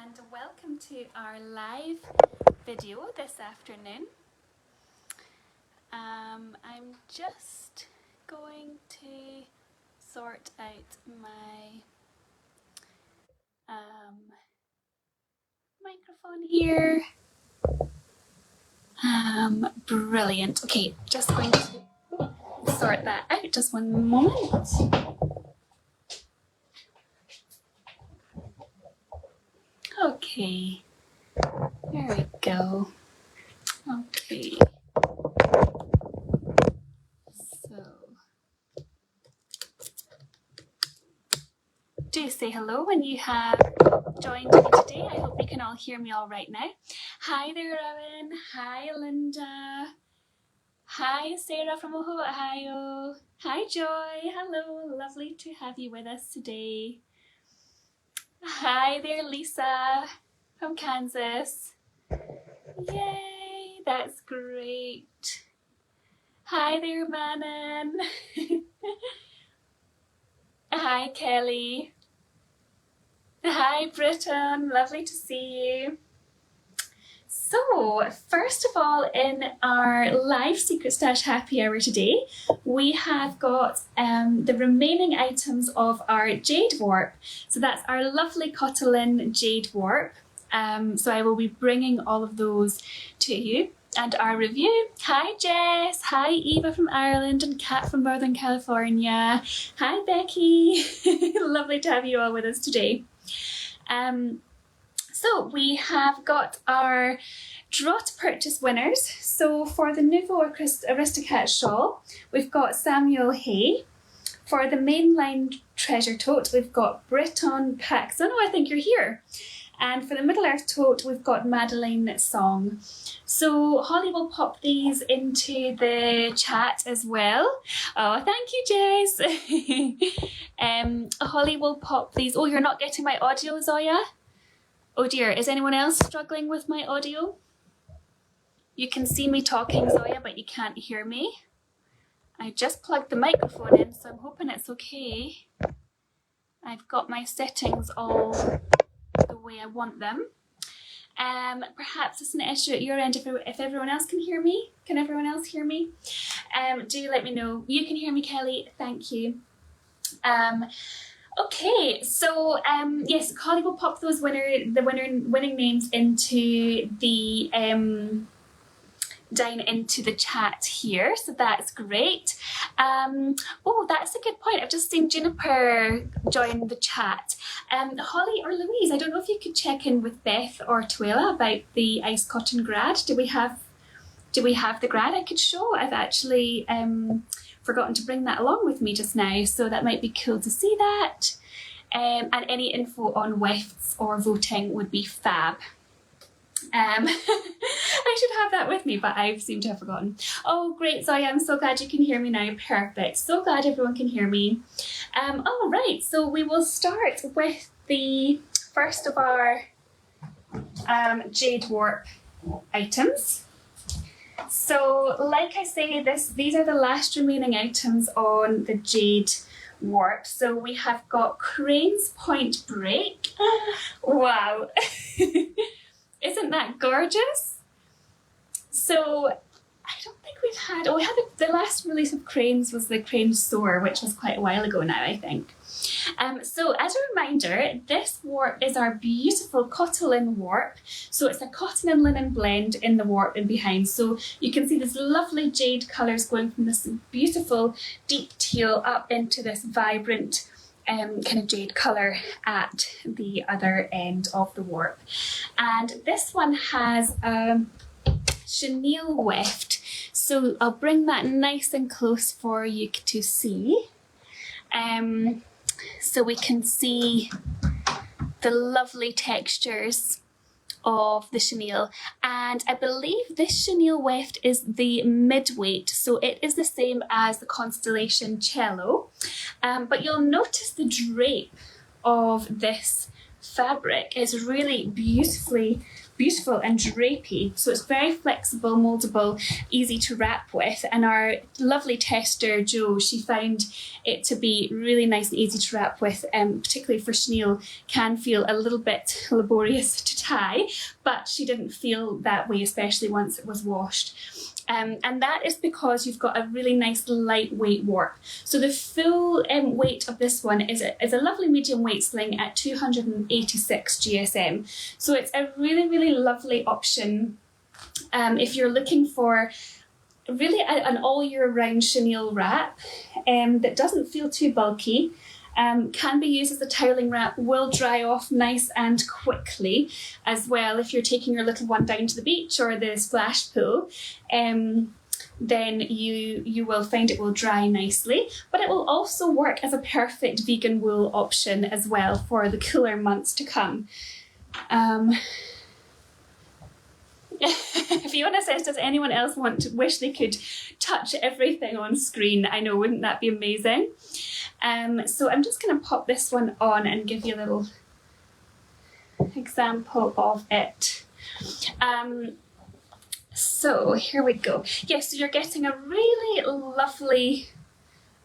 and welcome to our live video this afternoon. I'm just going to sort out my microphone here. Brilliant. Okay, just going to sort that out. Just one moment. Okay, there we go. Okay, so do say hello when you have joined me today. I hope you can all hear me all right now. Hi there, Rowan. Hi, Linda. Hi, Sarah from Ohio. Hi, Joy. Hello, lovely to have you with us today. Hi there, Lisa from Kansas. Yay, that's great. Hi there, Manon. Hi, Kelly. Hi, Britton. Lovely to see you. So, first of all, in our live Secret Stash Happy Hour today, we have got the remaining items of our Jade warp. So that's our lovely cottolin Jade warp. So I will be bringing all of those to you. And our review. Hi Jess, hi Eva from Ireland and Kat from Northern California. Hi Becky, lovely to have you all with us today. So we have got our draw to purchase winners. So for the Nouveau Aristocat shawl, we've got Samuel Hay. For the mainline treasure tote, we've got Britton Paxson. Oh, I think you're here. And for the Middle Earth tote, we've got Madeleine Song. So Holly will pop these into the chat as well. Oh, thank you, Jess. Holly will pop these. Oh, you're not getting my audio, Zoya? Oh dear, is anyone else struggling with my audio? You can see me talking, Zoya, but you can't hear me. I just plugged the microphone in, so I'm hoping it's okay. I've got my settings all the way I want them. Perhaps it's an issue at your end if everyone else can hear me. Can everyone else hear me? Do let me know. You can hear me, Kelly. Thank you. Okay, so yes, Holly will pop those winning names into the down into the chat here, so that's great. Oh, that's a good point. I've just seen Juniper join the chat. Holly or Louise, I don't know if you could check in with Beth or Tuela about the Ice Cotton grad. Do we have the grad I could show? I've actually forgotten to bring that along with me just now, so that might be cool to see that. And any info on WEFTs or voting would be fab. I should have that with me, but I seem to have forgotten. Oh, great, Zoya, I'm so glad you can hear me now. Perfect. So glad everyone can hear me. All right, so we will start with the first of our Jade warp items. So, like I say, these are the last remaining items on the Jade warp. So we have got Crane's Pointbreak. Wow. Isn't that gorgeous? So I don't think we've had, we had the last release of Crane's was the Crane Soar, which was quite a while ago now, I think. So as a reminder, this warp is our beautiful cottolin warp. So it's a cotton and linen blend in the warp and behind. So you can see these lovely jade colours going from this beautiful deep teal up into this vibrant kind of jade colour at the other end of the warp. And this one has a chenille weft. So I'll bring that nice and close for you to see. So we can see the lovely textures of the chenille, and I believe this chenille weft is the mid-weight, so it is the same as the Constellation Cello, but you'll notice the drape of this fabric is really beautifully beautiful and drapey. So it's very flexible, moldable, easy to wrap with. And our lovely tester, Jo, she found it to be really nice and easy to wrap with, particularly for chenille, can feel a little bit laborious to tie, but she didn't feel that way, especially once it was washed. And that is because you've got a really nice lightweight warp. So the full weight of this one is a lovely medium weight sling at 286 GSM. So it's a really, really lovely option if you're looking for really an all year round chenille wrap that doesn't feel too bulky. Can be used as a toweling wrap, will dry off nice and quickly as well if you're taking your little one down to the beach or the splash pool. Then you will find it will dry nicely, but it will also work as a perfect vegan wool option as well for the cooler months to come. Fiona says, does anyone else wish they could touch everything on screen? I know, wouldn't that be amazing? So I'm just going to pop this one on and give you a little example of it. So here we go. Yes, so you're getting a really lovely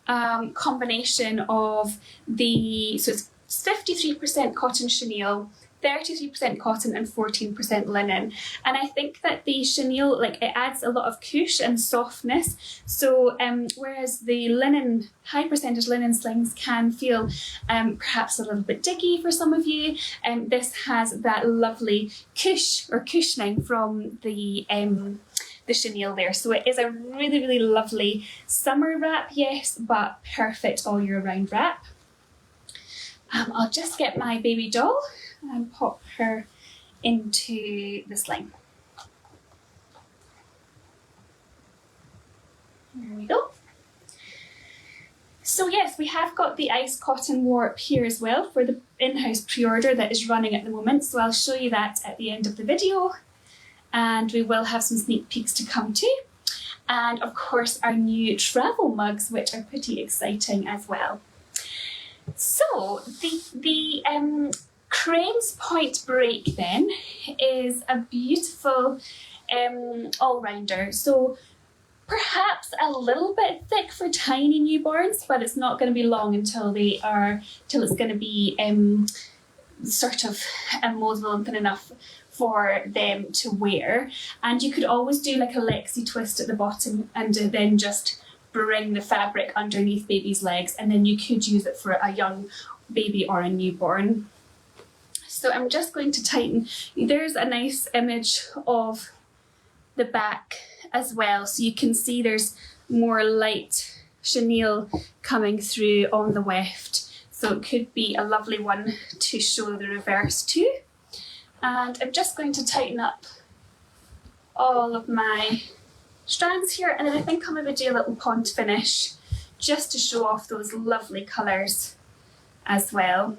combination of so it's 53% cotton chenille, 33% cotton and 14% linen. And I think that the chenille, like, it adds a lot of cush and softness. So whereas the linen, high percentage linen slings can feel perhaps a little bit diggy for some of you, this has that lovely cush or cushioning from the chenille there. So it is a really, really lovely summer wrap, yes, but perfect all year round wrap. I'll just get my baby doll and pop her into the sling. There we go. So yes, we have got the ice cotton warp here as well for the in-house pre-order that is running at the moment. So I'll show you that at the end of the video, and we will have some sneak peeks to come too. And of course our new travel mugs, which are pretty exciting as well. So the Crane's Pointbreak then is a beautiful all-rounder. So perhaps a little bit thick for tiny newborns, but it's not going to be long until it's going to be sort of moldable and thin enough for them to wear. And you could always do like a Lexi twist at the bottom and then just bring the fabric underneath baby's legs, and then you could use it for a young baby or a newborn. So I'm just going to tighten. There's a nice image of the back as well, so you can see there's more light chenille coming through on the weft, so it could be a lovely one to show the reverse too. And I'm just going to tighten up all of my strands here, and then I think I'll maybe do a little pond finish just to show off those lovely colours as well.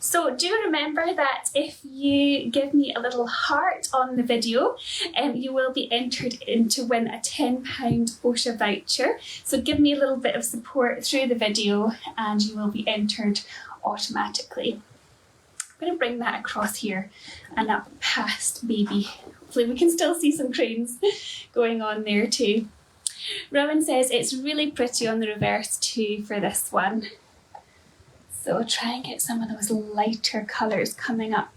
So do remember that if you give me a little heart on the video, you will be entered in to win a £10 Oscha voucher. So give me a little bit of support through the video and you will be entered automatically. I'm going to bring that across here and up past baby. Hopefully we can still see some cranes going on there too. Rowan says it's really pretty on the reverse too for this one. So I'll try and get some of those lighter colours coming up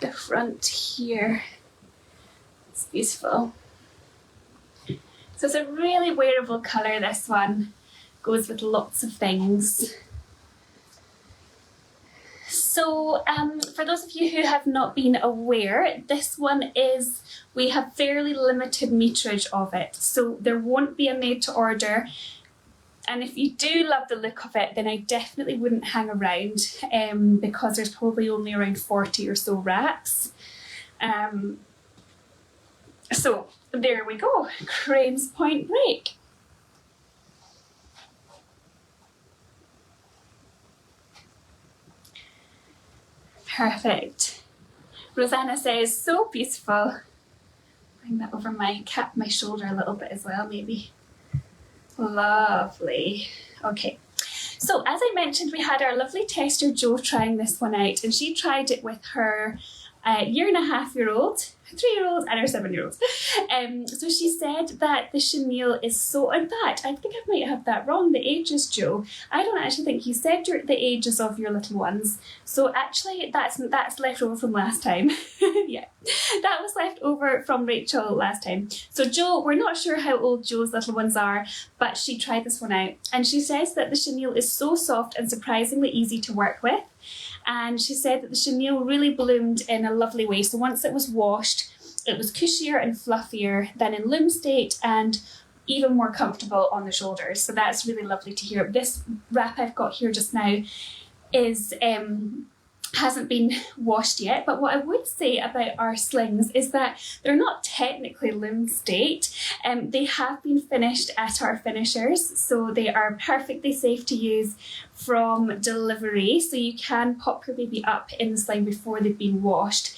the front here. It's beautiful. So it's a really wearable colour, this one. Goes with lots of things. So for those of you who have not been aware, this one we have fairly limited meterage of it. So there won't be a made to order. And if you do love the look of it, then I definitely wouldn't hang around because there's probably only around 40 or so wraps. So there we go, Crane's Pointbreak. Perfect. Rosanna says, so beautiful. Bring that over my shoulder a little bit as well, maybe. Lovely. Okay, so as I mentioned, we had our lovely tester Jo trying this one out, and she tried it with her a 1.5-year-old, 3-year-old and our 7-year-old. So she said that the chenille is so, in fact, I think I might have that wrong, the ages, Joe. I don't actually think you said the ages of your little ones. So actually that's left over from last time. Yeah, that was left over from Rachel last time. So Joe, we're not sure how old Joe's little ones are, but she tried this one out. And she says that the chenille is so soft and surprisingly easy to work with. And she said that the chenille really bloomed in a lovely way. So once it was washed, it was cushier and fluffier than in loom state and even more comfortable on the shoulders. So that's really lovely to hear. This wrap I've got here just now is hasn't been washed yet, but what I would say about our slings is that they're not technically loom state. They have been finished at our finishers, so they are perfectly safe to use from delivery. So you can pop your baby up in the sling before they've been washed,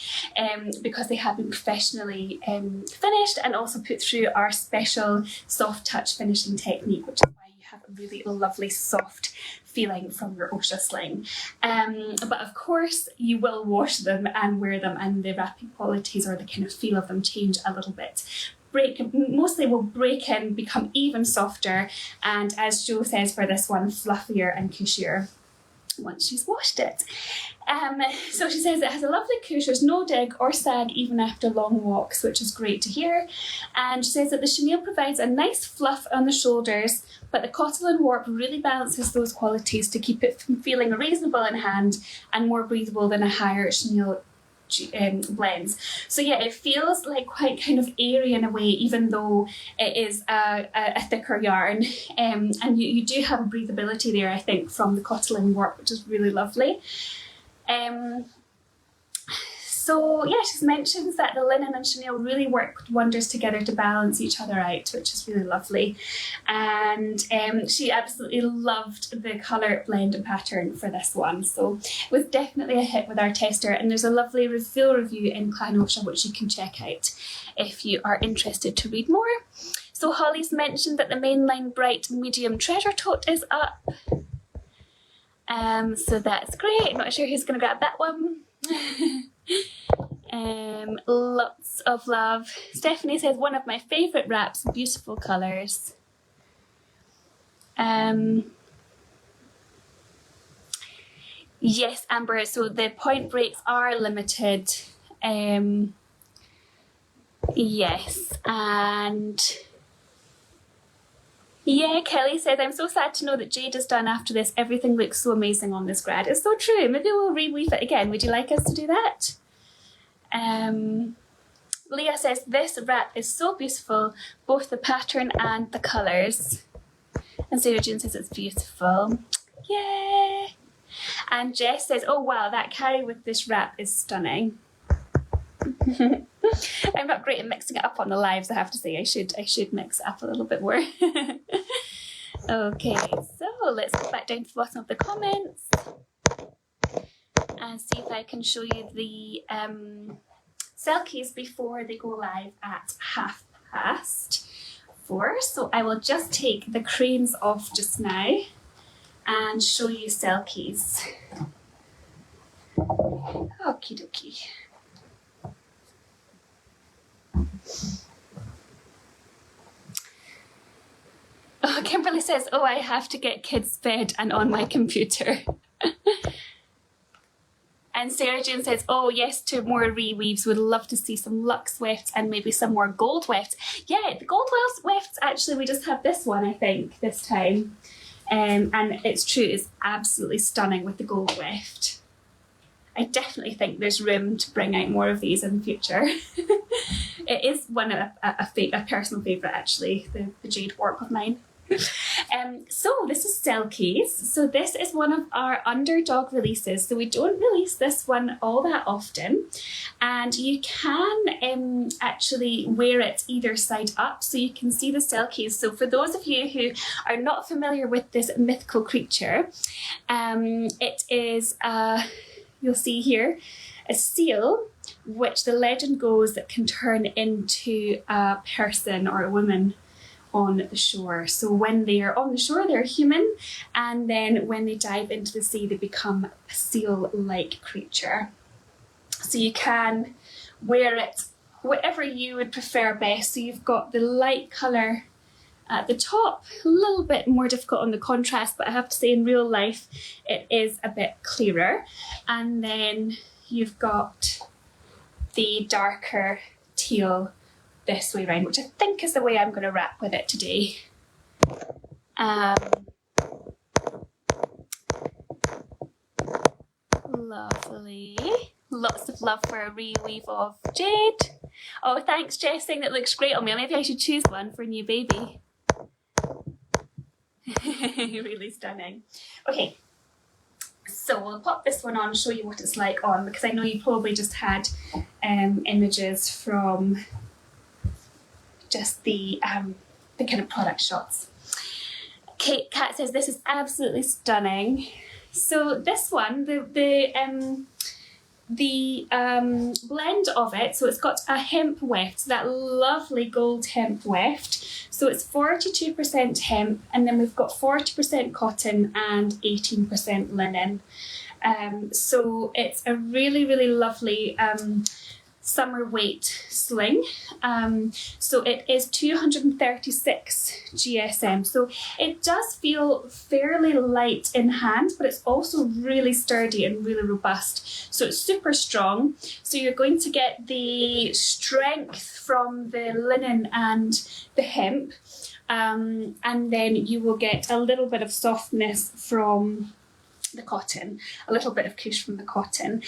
because they have been professionally finished and also put through our special soft touch finishing technique, which is why you have a really lovely soft feeling from your Oscha sling. But of course you will wash them and wear them, and the wrapping qualities or the kind of feel of them change a little bit. Mostly will break in, become even softer, and as Jo says for this one, fluffier and cushier once she's washed it. So she says it has a lovely cush, there's no dig or sag even after long walks, which is great to hear. And she says that the chenille provides a nice fluff on the shoulders, but the cottolin warp really balances those qualities to keep it from feeling reasonable in hand and more breathable than a higher chenille blends. So yeah, it feels like quite kind of airy in a way, even though it is a thicker yarn, and you do have a breathability there, I think, from the cottolin warp, which is really lovely. So yeah, she mentions that the linen and chenille really work wonders together to balance each other out, which is really lovely. And she absolutely loved the colour blend and pattern for this one. So it was definitely a hit with our tester, and there's a lovely full review in Clan Oscha which you can check out if you are interested to read more. So Holly's mentioned that the mainline bright medium treasure tote is up. So that's great. Not sure who's going to grab that one. Lots of love. Stephanie says one of my favourite wraps, beautiful colours. Yes, Amber, so the Pointbreaks are limited. Yes, and yeah, Kelly says, I'm so sad to know that Jade is done after this. Everything looks so amazing on this grad. It's so true. Maybe we'll reweave it again. Would you like us to do that? Leah says, this wrap is so beautiful, both the pattern and the colours. And Sarah June says it's beautiful. Yay! And Jess says, oh wow, that carry with this wrap is stunning. I'm not great at mixing it up on the lives, I have to say. I should mix it up a little bit more. Okay, so let's go back down to the bottom of the comments and see if I can show you the Selkies before they go live at 4:30. So I will just take the cranes off just now and show you Selkies. Okie dokie. Oh, Kimberly says, oh, I have to get kids fed and on my computer. And Sarah Jane says, oh yes, to more reweaves, would love to see some luxe wefts and maybe some more gold wefts. Yeah, the gold wefts, actually we just have this one, I think, this time. And it's true, it's absolutely stunning with the gold weft. I definitely think there's room to bring out more of these in the future. It is one of a personal favourite, actually, the Jade warp of mine. So this is Selkies. So this is one of our underdog releases. So we don't release this one all that often. And you can actually wear it either side up so you can see the Selkies. So for those of you who are not familiar with this mythical creature, it is, you'll see here, a seal, which the legend goes that can turn into a person or a woman on the shore. So when they are on the shore, they're human, and then when they dive into the sea, they become a seal-like creature. So you can wear it whatever you would prefer best. So you've got the light colour at the top, a little bit more difficult on the contrast, but I have to say in real life it is a bit clearer. And then you've got the darker teal this way round, which I think is the way I'm going to wrap with it today. Lovely. Lots of love for a reweave of Jade. Oh, thanks Jess, saying that looks great on me. Maybe I should choose one for a new baby. Really stunning. Okay, so we'll pop this one on, show you what it's like on, because I know you probably just had images from just the kind of product shots. Kate Cat says this is absolutely stunning. So this one, the blend of it, so it's got a hemp weft, that lovely gold hemp weft. So it's 42% hemp, and then we've got 40% cotton and 18% linen. So it's a really, really lovely summer weight sling. So it is 236 GSM. So it does feel fairly light in hand, but it's also really sturdy and really robust. So it's super strong. So you're going to get the strength from the linen and the hemp, and then you will get a little bit of softness from the cotton, a little bit of cush from the cotton.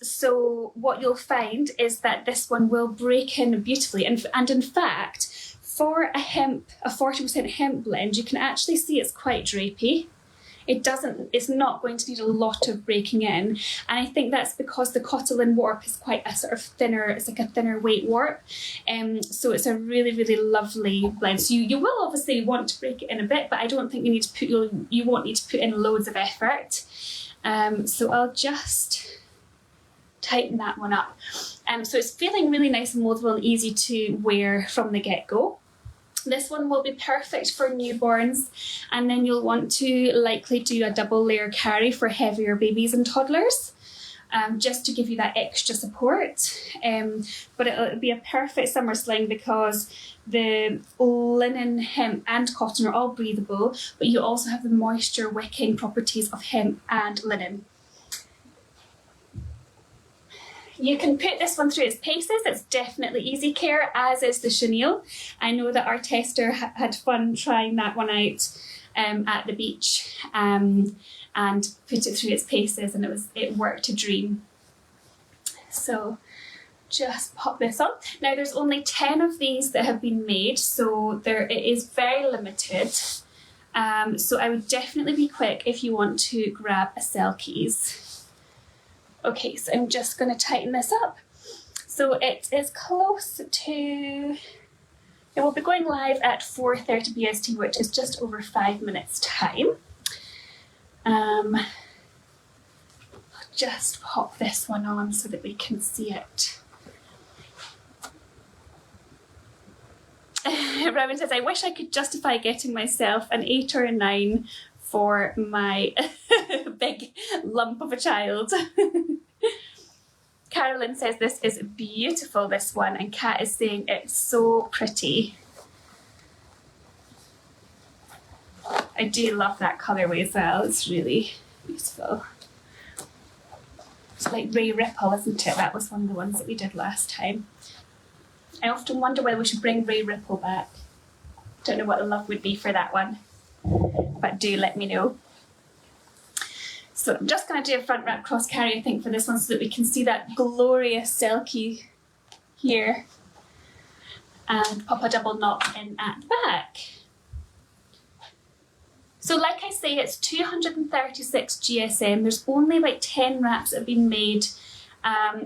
So what you'll find is that this one will break in beautifully, and in fact for a 40% hemp blend, you can actually see it's quite drapey. It's not going to need a lot of breaking in, and I think that's because the cottolin warp is quite a sort of thinner, it's like a thinner weight warp, so it's a really, really lovely blend. So you will obviously want to break it in a bit, but I don't think you won't need to put in loads of effort. So I'll just tighten that one up. So it's feeling really nice and moldable and easy to wear from the get-go. This one will be perfect for newborns, and then you'll want to likely do a double layer carry for heavier babies and toddlers, just to give you that extra support. But it'll be a perfect summer sling because the linen, hemp and cotton are all breathable, but you also have the moisture wicking properties of hemp and linen. You can put this one through its paces. It's definitely easy care, as is the chenille. I know that our tester had fun trying that one out at the beach, and put it through its paces, and it worked a dream. So just pop this on. Now there's only 10 of these that have been made, so it is very limited. So I would definitely be quick if you want to grab a Selkies. Okay, so I'm just going to tighten this up. So it is close to, it will be going live at 4:30 BST, which is just over 5 minutes time. I'll just pop this one on so that we can see it. Robin says, I wish I could justify getting myself an 8 or a 9 for my big lump of a child. Carolyn says this is beautiful, this one, and Kat is saying it's so pretty. I do love that colourway as well, it's really beautiful. It's like Ray Ripple, isn't it? That was one of the ones that we did last time. I often wonder whether we should bring Ray Ripple back. Don't know what the love would be for that one, but do let me know. So I'm just going to do a front wrap cross carry, I think, for this one, so that we can see that glorious Selkie here, and pop a double knot in at the back. So like I say, it's 236 GSM. There's only like 10 wraps that have been made.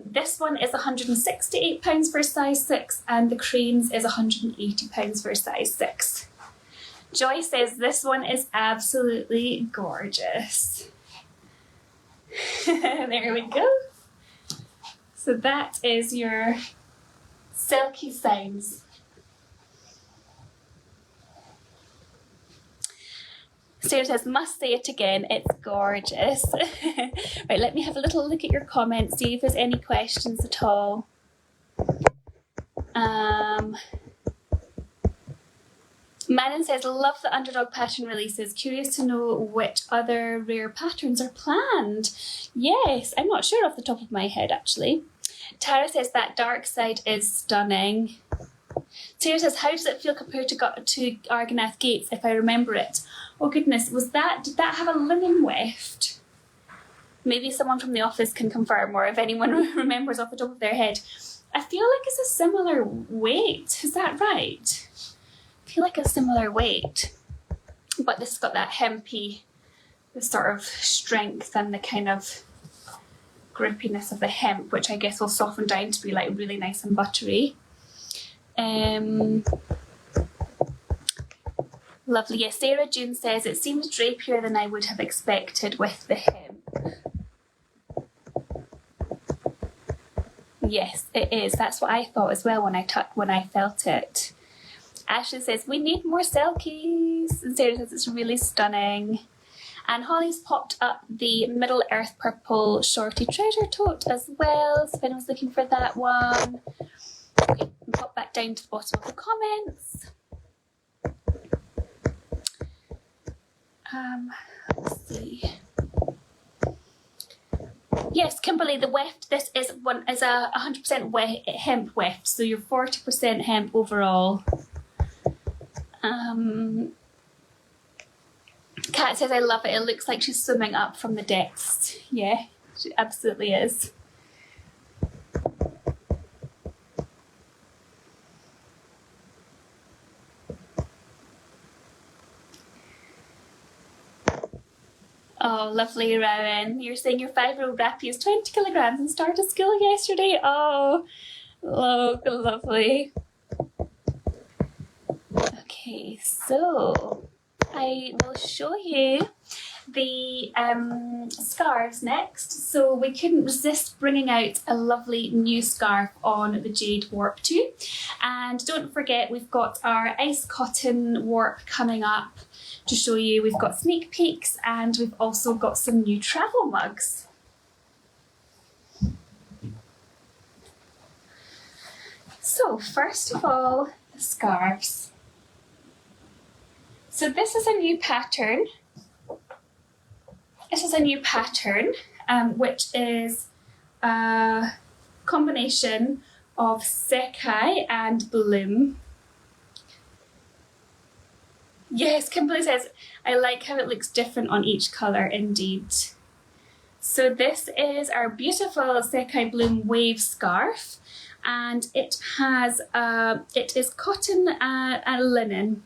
This one is £168 for size 6, and the Cranes is £180 for size 6. Joy says this one is absolutely gorgeous. There we go. So that is your Selkie signs. Sarah says, must say it again, it's gorgeous. Right, let me have a little look at your comments, see if there's any questions at all. Manon says, love the underdog pattern releases. Curious to know which other rare patterns are planned. Yes, I'm not sure off the top of my head actually. Tara says that dark side is stunning. Sarah says, how does it feel compared to Argonath Gates if I remember it? Oh goodness, did that have a linen weft? Maybe someone from the office can confirm, or if anyone remembers off the top of their head. I feel like it's a similar weight, is that right? I feel like a similar weight, but this has got that hempy, the sort of strength and the kind of grippiness of the hemp, which I guess will soften down to be like really nice and buttery. Lovely. Yes, Sarah June says it seems drapier than I would have expected with the hemp. Yes, it is. That's what I thought as well when I felt it. Ashley says, we need more Selkies. And Sarah says, it's really stunning. And Holly's popped up the Middle Earth Purple Shorty Treasure Tote as well. So if anyone's looking for that one. Okay, pop back down to the bottom of the comments. Let's see. Yes, Kimberly, the weft, this is a 100% hemp weft. So you're 40% hemp overall. Kat says, I love it. It looks like she's swimming up from the depths. Yeah, she absolutely is. Oh, lovely, Rowan. You're saying your 5-year-old Rappy is 20 kilograms and started school yesterday. Oh, lovely. Okay, so I will show you the scarves next. So we couldn't resist bringing out a lovely new scarf on the Jade Warp 2. And don't forget, we've got our Ice Cotton Warp coming up to show you. We've got sneak peeks and we've also got some new travel mugs. So first of all, the scarves. So this is a new pattern. This is a new pattern, which is a combination of Sekai and Bloom. Yes, Kimberly says, I like how it looks different on each colour, indeed. So this is our beautiful Sekaibloom wave scarf, and it is cotton and linen.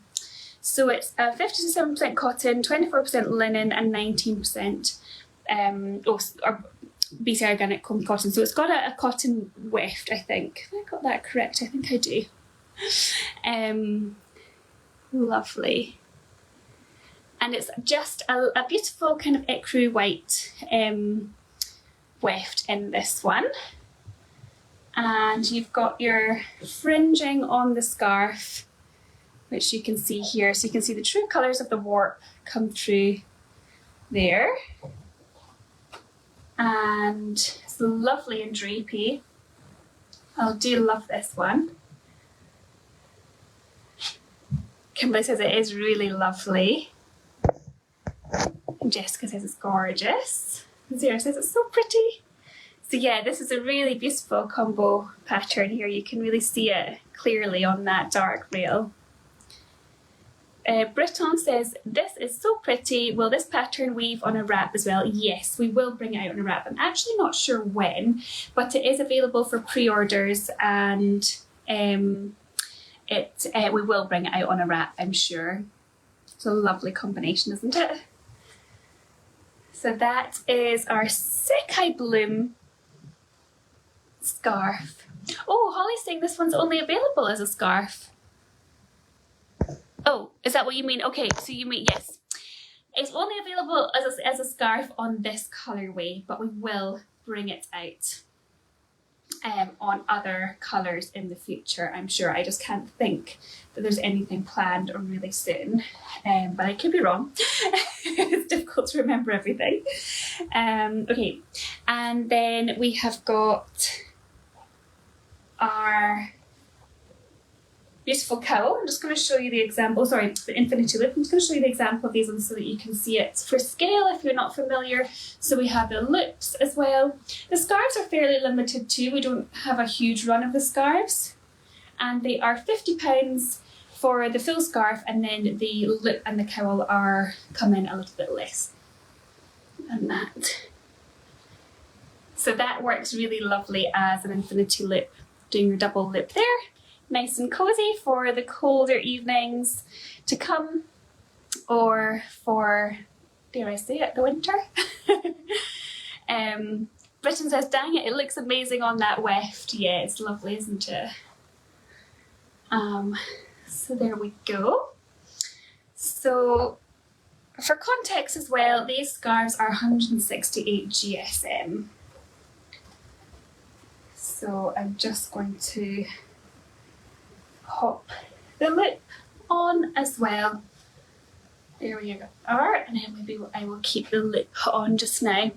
So it's 57% cotton, 24% linen, and 19% BC organic cotton. So it's got a cotton weft, I think. Have I got that correct? I think I do. Lovely. And it's just a beautiful kind of ecru white weft in this one. And you've got your fringing on the scarf, which you can see here. So you can see the true colours of the warp come through there. And it's lovely and drapey. I do love this one. Kimberly says it is really lovely. And Jessica says it's gorgeous. And Zara says it's so pretty. So yeah, this is a really beautiful combo pattern here. You can really see it clearly on that dark rail. Britton says, this is so pretty. Will this pattern weave on a wrap as well? Yes, we will bring it out on a wrap. I'm actually not sure when, but it is available for pre-orders, and we will bring it out on a wrap, I'm sure. It's a lovely combination, isn't it? So that is our Sekaibloom scarf. Oh, Holly's saying this one's only available as a scarf. Oh, is that what you mean? Okay, so you mean, yes. It's only available as a scarf on this colourway, but we will bring it out. on other colours in the future, I'm sure. I just can't think that there's anything planned or really soon, but I could be wrong. It's difficult to remember everything. Okay, and then we have got our beautiful cowl. I'm just going to show you the example, sorry, the infinity loop. I'm just going to show you the example of these ones so that you can see it for scale if you're not familiar. So we have the loops as well. The scarves are fairly limited too. We don't have a huge run of the scarves, and they are £50 for the full scarf, and then the loop and the cowl come in a little bit less than that. So that works really lovely as an infinity loop, doing your double loop there. Nice and cozy for the colder evenings to come, or for, dare I say it, the winter. Britain says, dang it, it looks amazing on that weft. Yeah, it's lovely, isn't it? So there we go. So for context as well, these scarves are 168 GSM. So I'm just going to pop the loop on as well. There we go. Alright, and then maybe I will keep the loop on just now.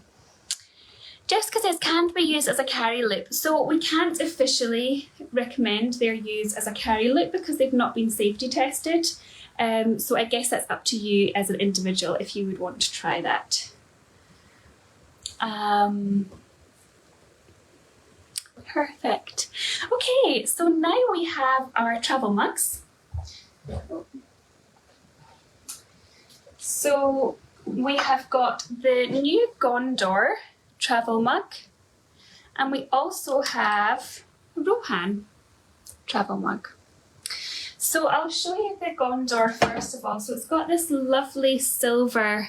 Jessica says, can't be used as a carry loop. So we can't officially recommend their use as a carry loop because they've not been safety tested. So I guess that's up to you as an individual if you would want to try that. Perfect. Okay, so now we have our travel mugs. So we have got the new Gondor travel mug, and we also have Rohan travel mug. So I'll show you the Gondor first of all. So it's got this lovely silver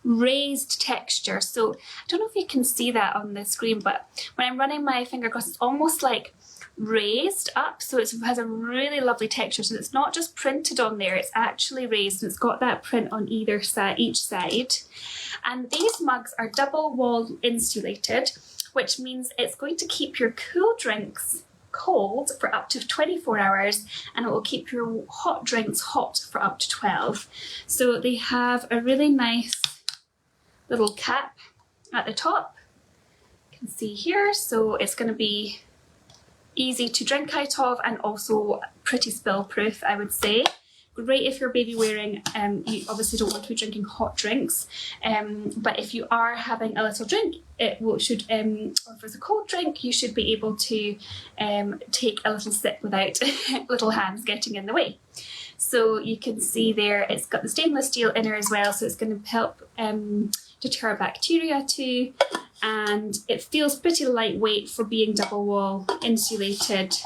raised texture. So I don't know if you can see that on the screen, but when I'm running my finger across, it's almost like raised up. So it has a really lovely texture. So it's not just printed on there, it's actually raised, and it's got that print on either side, each side. And these mugs are double wall insulated, which means it's going to keep your cool drinks cold for up to 24 hours, and it will keep your hot drinks hot for up to 12. So they have a really nice little cap at the top, you can see here. So it's going to be easy to drink out of, and also pretty spill proof, I would say. Great if you're baby wearing. You obviously don't want to be drinking hot drinks, but if you are having a little drink, or if it's a cold drink, you should be able to take a little sip without little hands getting in the way. So you can see there it's got the stainless steel inner as well, so it's going to help deter bacteria too, and it feels pretty lightweight for being double wall insulated.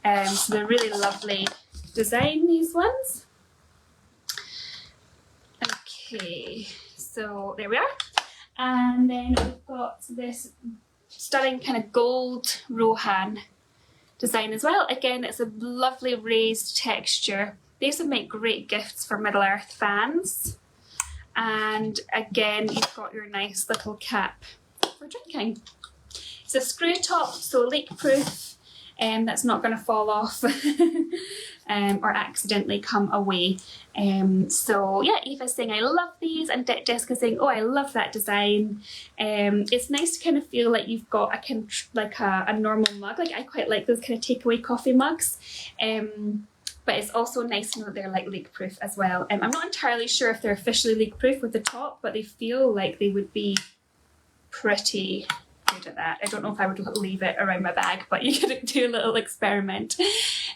So they're really lovely design, these ones. Okay, so there we are. And then we've got this stunning kind of gold Rohan design as well. Again, it's a lovely raised texture. These would make great gifts for Middle Earth fans. And again, you've got your nice little cap for drinking. It's a screw top, so leak proof, that's not going to fall off or accidentally come away. So yeah, Eva's saying I love these, and Jessica's saying, oh, I love that design. It's nice to kind of feel like you've got a normal mug. Like I quite like those kind of takeaway coffee mugs. But it's also nice to know that they're like leak proof as well. I'm not entirely sure if they're officially leak proof with the top, but they feel like they would be pretty good at that. I don't know if I would leave it around my bag, but you could do a little experiment.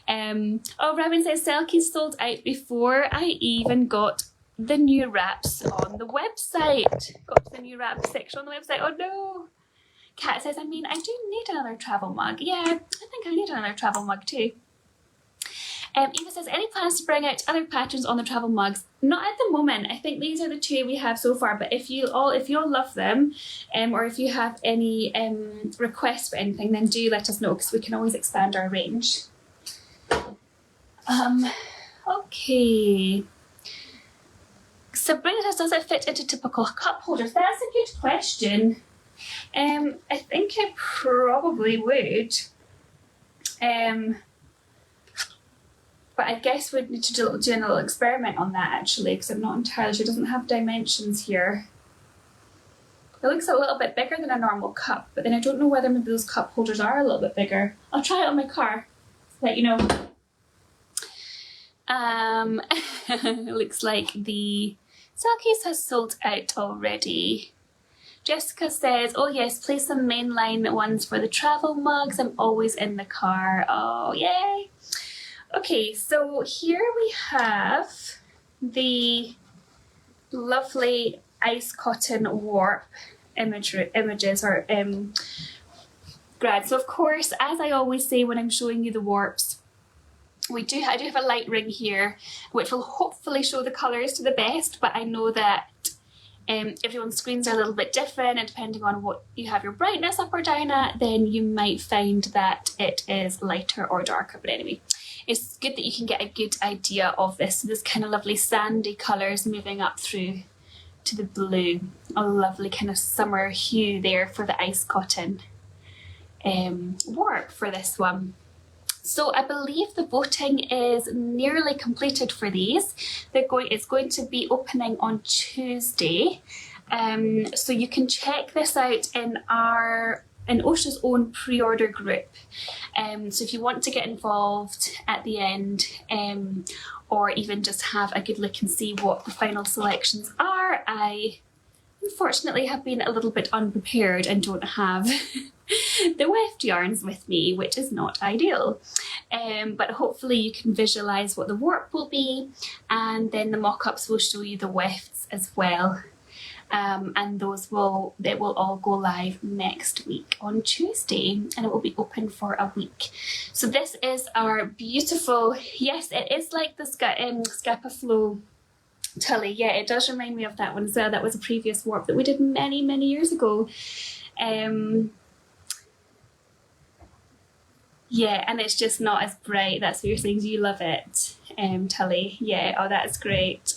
Oh, Robin says Selkies sold out before I even got the new wraps on the website. Got to the new wrap section on the website. Oh no. Kat says, I do need another travel mug. Yeah, I think I need another travel mug too. Eva says, any plans to bring out other patterns on the travel mugs? Not at the moment. I think these are the two we have so far, but if you all love them, or if you have any requests for anything, then do let us know, because we can always expand our range. Okay. Sabrina says, does it fit into typical cup holders? That's a good question. I think I probably would. But I guess we'd need to do a little experiment on that actually, because I'm not entirely sure. It doesn't have dimensions here. It looks a little bit bigger than a normal cup, but then I don't know whether maybe those cup holders are a little bit bigger. I'll try it on my car, let you know. It looks like the Selkies has sold out already. Jessica says, oh yes, play some mainline ones for the travel mugs. I'm always in the car. Oh, yay. Okay, so here we have the lovely ice cotton warp images or grad. So of course, as I always say when I'm showing you the warps, I do have a light ring here which will hopefully show the colours to the best, but I know that everyone's screens are a little bit different, and depending on what you have your brightness up or down at, then you might find that it is lighter or darker. But anyway, it's good that you can get a good idea of this. So this kind of lovely sandy colours moving up through to the blue. A lovely kind of summer hue there for the ice cotton warp for this one. So I believe the voting is nearly completed for these. It's going to be opening on Tuesday. So you can check this out in Oscha's own pre-order group. So if you want to get involved at the end, or even just have a good look and see what the final selections are, I unfortunately have been a little bit unprepared and don't have the weft yarns with me, which is not ideal. But hopefully you can visualise what the warp will be, and then the mock-ups will show you the wefts as well. And they will all go live next week on Tuesday, and it will be open for a week. So this is our beautiful, yes, it is like the Scapa Flow Tully. Yeah, it does remind me of that one as well. That was a previous warp that we did many years ago. Yeah, and it's just not as bright. That's what you're saying. You love it, Tully. Yeah, oh, that's great.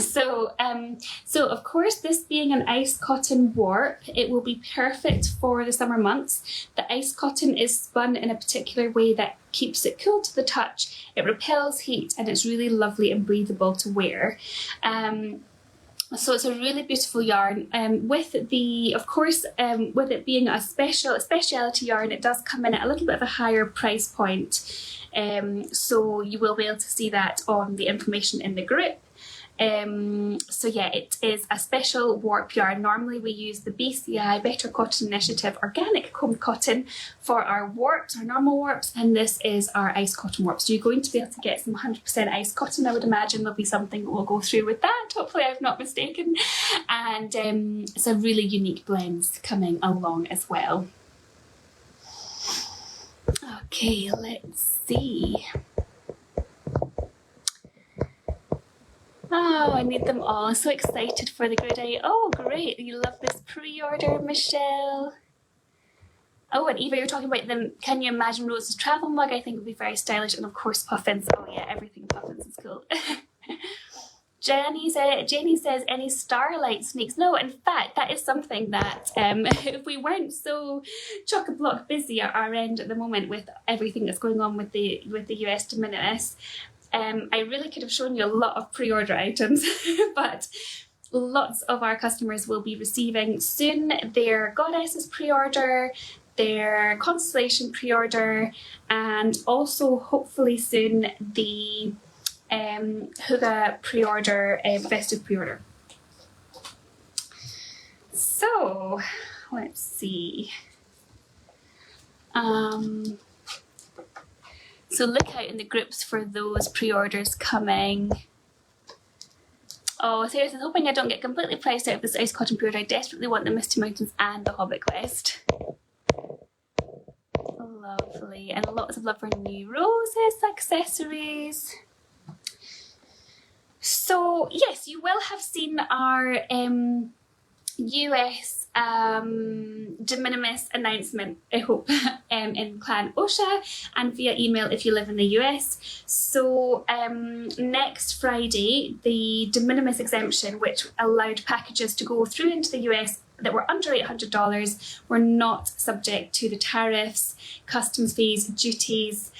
So of course, this being an ice cotton warp, it will be perfect for the summer months. The ice cotton is spun in a particular way that keeps it cool to the touch. It repels heat, and it's really lovely and breathable to wear. So it's a really beautiful yarn. With it being a specialty yarn, it does come in at a little bit of a higher price point. So you will be able to see that on the information in the group. So yeah, it is a special warp yarn. Normally we use the BCI Better Cotton Initiative organic combed cotton for our warps, our normal warps, and this is our ice cotton warp. So you're going to be able to get some 100% ice cotton. I would imagine there'll be something that will go through with that. Hopefully I've not mistaken. And some really unique blends coming along as well. Okay, let's see. Oh, I need them all. I'm so excited for the grid. Oh, great. You love this pre-order, Michelle. Oh, and Eva, you're talking about them. Can you imagine Rose's travel mug? I think would be very stylish. And of course, puffins. Oh yeah, everything puffins is cool. Jenny says, any starlight sneaks? No, in fact, that is something that if we weren't so chock-a-block busy at our end at the moment with everything that's going on with the US de minimis, I really could have shown you a lot of pre-order items, but lots of our customers will be receiving soon their Goddesses pre-order, their Constellation pre-order, and also hopefully soon the Huga pre-order, festive pre-order. So let's see. So look out in the groups for those pre-orders coming. Oh, seriously, hoping I don't get completely priced out of this ice cotton pre-order. I desperately want the Misty Mountains and the Hobbit Quest. Lovely, and lots of love for new roses, accessories. So yes, you will have seen our US de minimis announcement, I hope, in Clan Oscha and via email if you live in the US. So next Friday, the de minimis exemption, which allowed packages to go through into the US that were under $800, were not subject to the tariffs, customs fees, duties,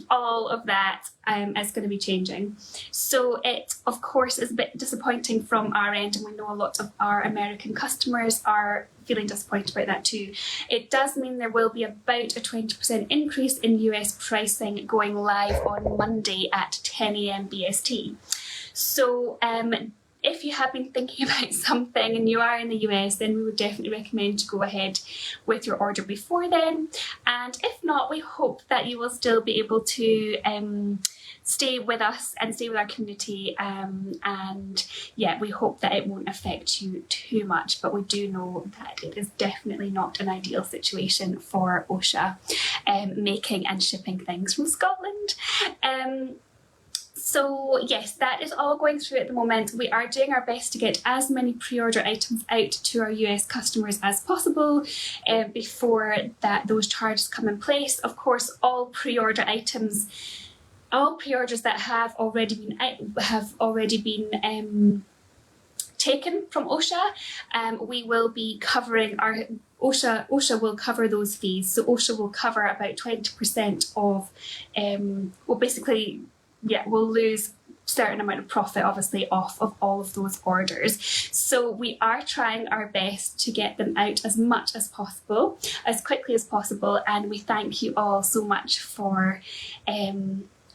all of that is going to be changing. So it, of course, is a bit disappointing from our end, and we know a lot of our American customers are feeling disappointed about that too. It does mean there will be about a 20% increase in US pricing going live on Monday at 10 AM BST. So if you have been thinking about something and you are in the US, then we would definitely recommend to go ahead with your order before then. And if not, we hope that you will still be able to stay with us and stay with our community, and yeah, we hope that it won't affect you too much, but we do know that it is definitely not an ideal situation for Oscha making and shipping things from Scotland. So yes, that is all going through at the moment. We are doing our best to get as many pre-order items out to our US customers as possible before those charges come in place. Of course, all pre-order items, all pre-orders that have already been taken from Oscha, we will be covering our Oscha will cover those fees. So Oscha will cover about 20% of well, basically, yeah, we'll lose a certain amount of profit obviously off of all of those orders. So we are trying our best to get them out as much as possible, as quickly as possible, and we thank you all so much for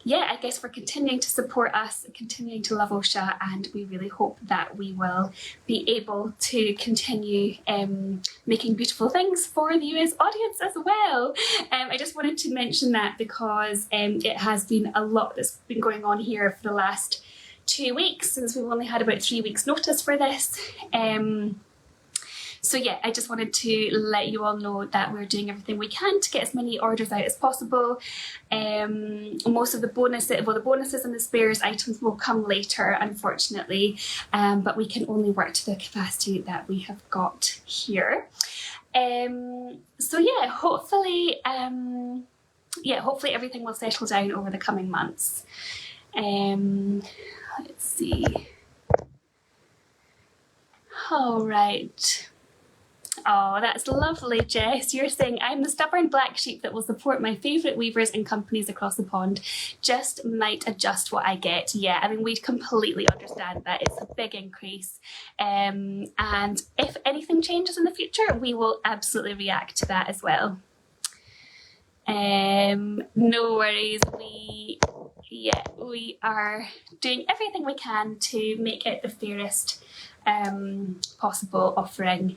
yeah, I guess for continuing to support us, continuing to love Oscha, and we really hope that we will be able to continue making beautiful things for the US audience as well. I just wanted to mention that because it has been a lot that's been going on here for the last 2 weeks, since we've only had about 3 weeks notice for this. So yeah, I just wanted to let you all know that we're doing everything we can to get as many orders out as possible. Most of the bonuses and the spares items will come later, unfortunately, but we can only work to the capacity that we have got here. So yeah, hopefully everything will settle down over the coming months. Let's see. All right. Oh, that's lovely, Jess. You're saying, I'm the stubborn black sheep that will support my favourite weavers and companies across the pond. Just might adjust what I get. Yeah, I mean, we completely understand that. It's a big increase. And if anything changes in the future, we will absolutely react to that as well. No worries. We are doing everything we can to make it the fairest possible offering.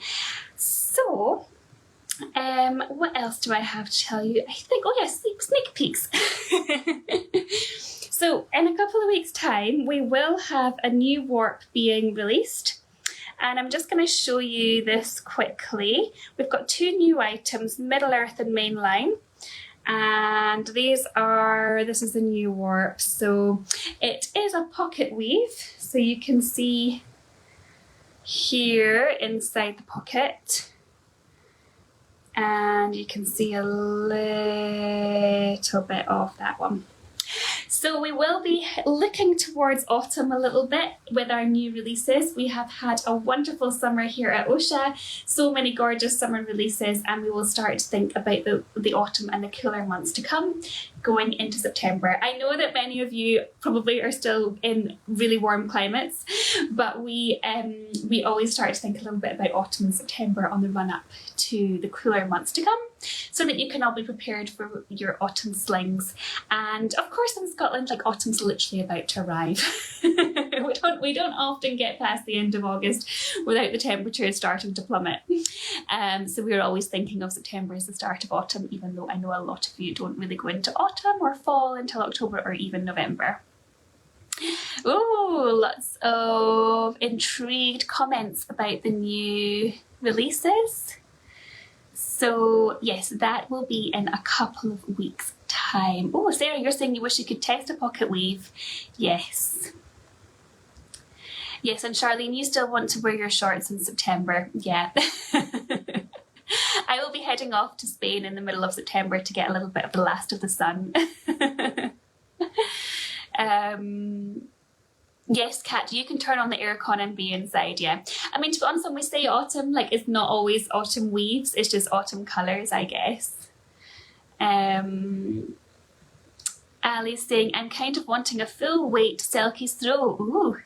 So what else do I have to tell you? I think, oh yes, sneak peeks. So in a couple of weeks time we will have a new warp being released, and I'm just going to show you this quickly. We've got 2 new items, Middle Earth and Mainline. And this is the new warp. So it is a pocket weave, so you can see here inside the pocket, and you can see a little bit of that one. So we will be looking towards autumn a little bit with our new releases. We have had a wonderful summer here at Oscha, so many gorgeous summer releases, and we will start to think about the autumn and the cooler months to come going into September. I know that many of you probably are still in really warm climates, but we always start to think a little bit about autumn and September on the run up to the cooler months to come, so that you can all be prepared for your autumn slings. And of course in Scotland, like, autumn's literally about to arrive. we don't often get past the end of August without the temperatures starting to plummet. So we're always thinking of September as the start of autumn, even though I know a lot of you don't really go into autumn or fall until October or even November. Oh, lots of intrigued comments about the new releases. So yes, that will be in a couple of weeks' time. Oh, Sarah, you're saying you wish you could test a pocket weave. Yes. Yes, and Charlene, you still want to wear your shorts in September. Yeah. I will be heading off to Spain in the middle of September to get a little bit of the last of the sun. Yes, Kat, you can turn on the aircon and be inside, yeah. I mean, to be honest, when we say autumn, like, it's not always autumn weaves, it's just autumn colours, I guess. Ali's saying, I'm kind of wanting a full weight Selkies throw. Ooh.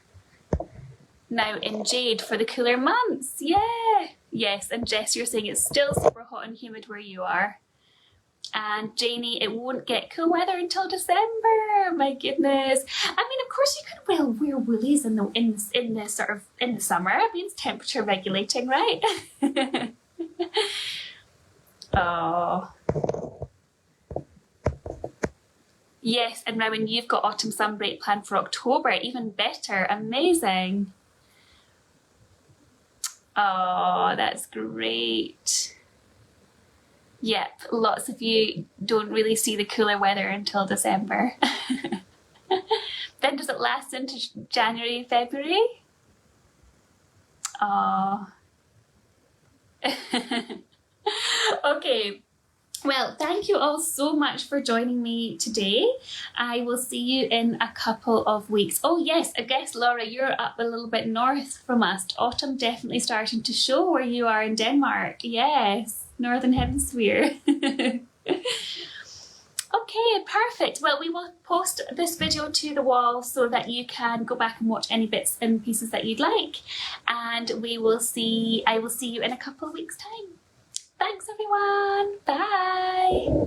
Now in Jade for the cooler months, yeah. Yes, and Jess, you're saying it's still super hot and humid where you are. And Janie, it won't get cool weather until December. My goodness. I mean, of course you could well wear woolies in the summer. It means temperature regulating, right? Oh. Yes, and Rowan, you've got autumn sun break planned for October. Even better. Amazing. Oh, that's great. Yep, lots of you don't really see the cooler weather until December. Then does it last into January and February? Oh. Okay. Well, thank you all so much for joining me today. I will see you in a couple of weeks. Oh yes, I guess Laura, you're up a little bit north from us. Autumn definitely starting to show where you are in Denmark. Yes, Northern Hemisphere. Okay, perfect. Well, we will post this video to the wall so that you can go back and watch any bits and pieces that you'd like. And I will see you in a couple of weeks' time. Thanks everyone. Bye.